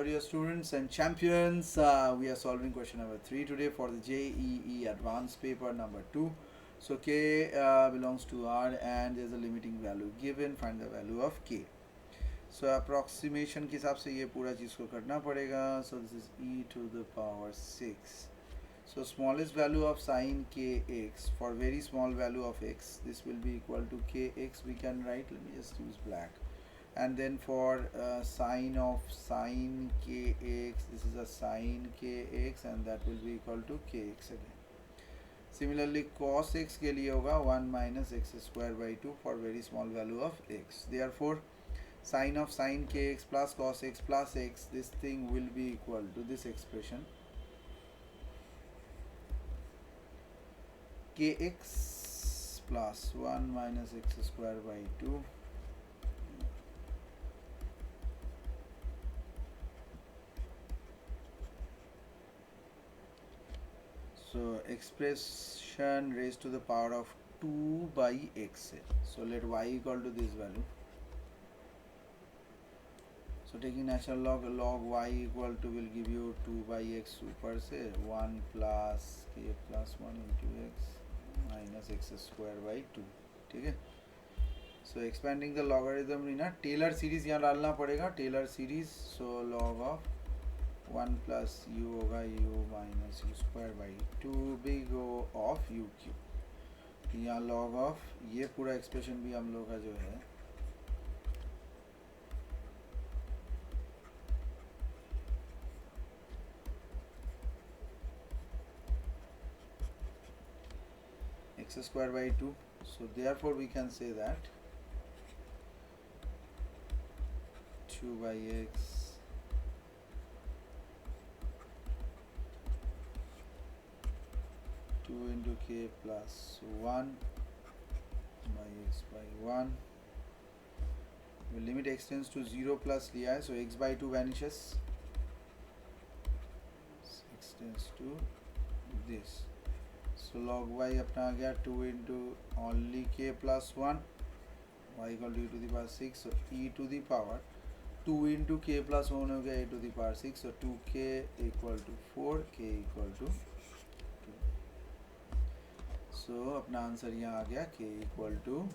dear students and champions. We are solving question number 3 today for the JEE Advanced paper number 2. So K belongs to R and there is a limiting value given. Find the value of K. So approximation के हिसाब से ये पूरा चीज़ को करना पड़ेगा. So this is e to the power 6. So smallest value of sine kx for very small value of x, this will be equal to kx. We can write, let me just use black. And then for sine of sine kx, this is a sine kx and that will be equal to kx again. Similarly cos x के लिए होगा 1 minus x square by 2 for very small value of x. Therefore sine of sine kx plus cos x plus x, this thing will be equal to this expression kx plus 1 minus x square by 2 so expression raised to the power of 2 by x. So let y equal to this value. So taking natural log y equal to will give you 2 by x ऊपर से 1 plus k plus 1 into x minus x square by 2. ठीक है. So expanding the logarithm in a Taylor series यहाँ डालना पड़ेगा. Taylor series. So log of 1 plus u होगा u minus u square by 2 big O of u cube. यहाँ log of ये पूरा expression भी हम लोग का जो है x square by 2. So therefore we can say that 2 by x into k plus 1 by x by 1. The limit extends to 0 plus लिया है, so x by 2 vanishes. Extends to this. So log y अपना आ गया 2 into only k plus 1 y equal to e to the power 6. So e to the power 2 into k plus 1 हो गया e to the power 6. So 2k equal to 4, k equal to 2. So अपना answer यहाँ आ गया k equal to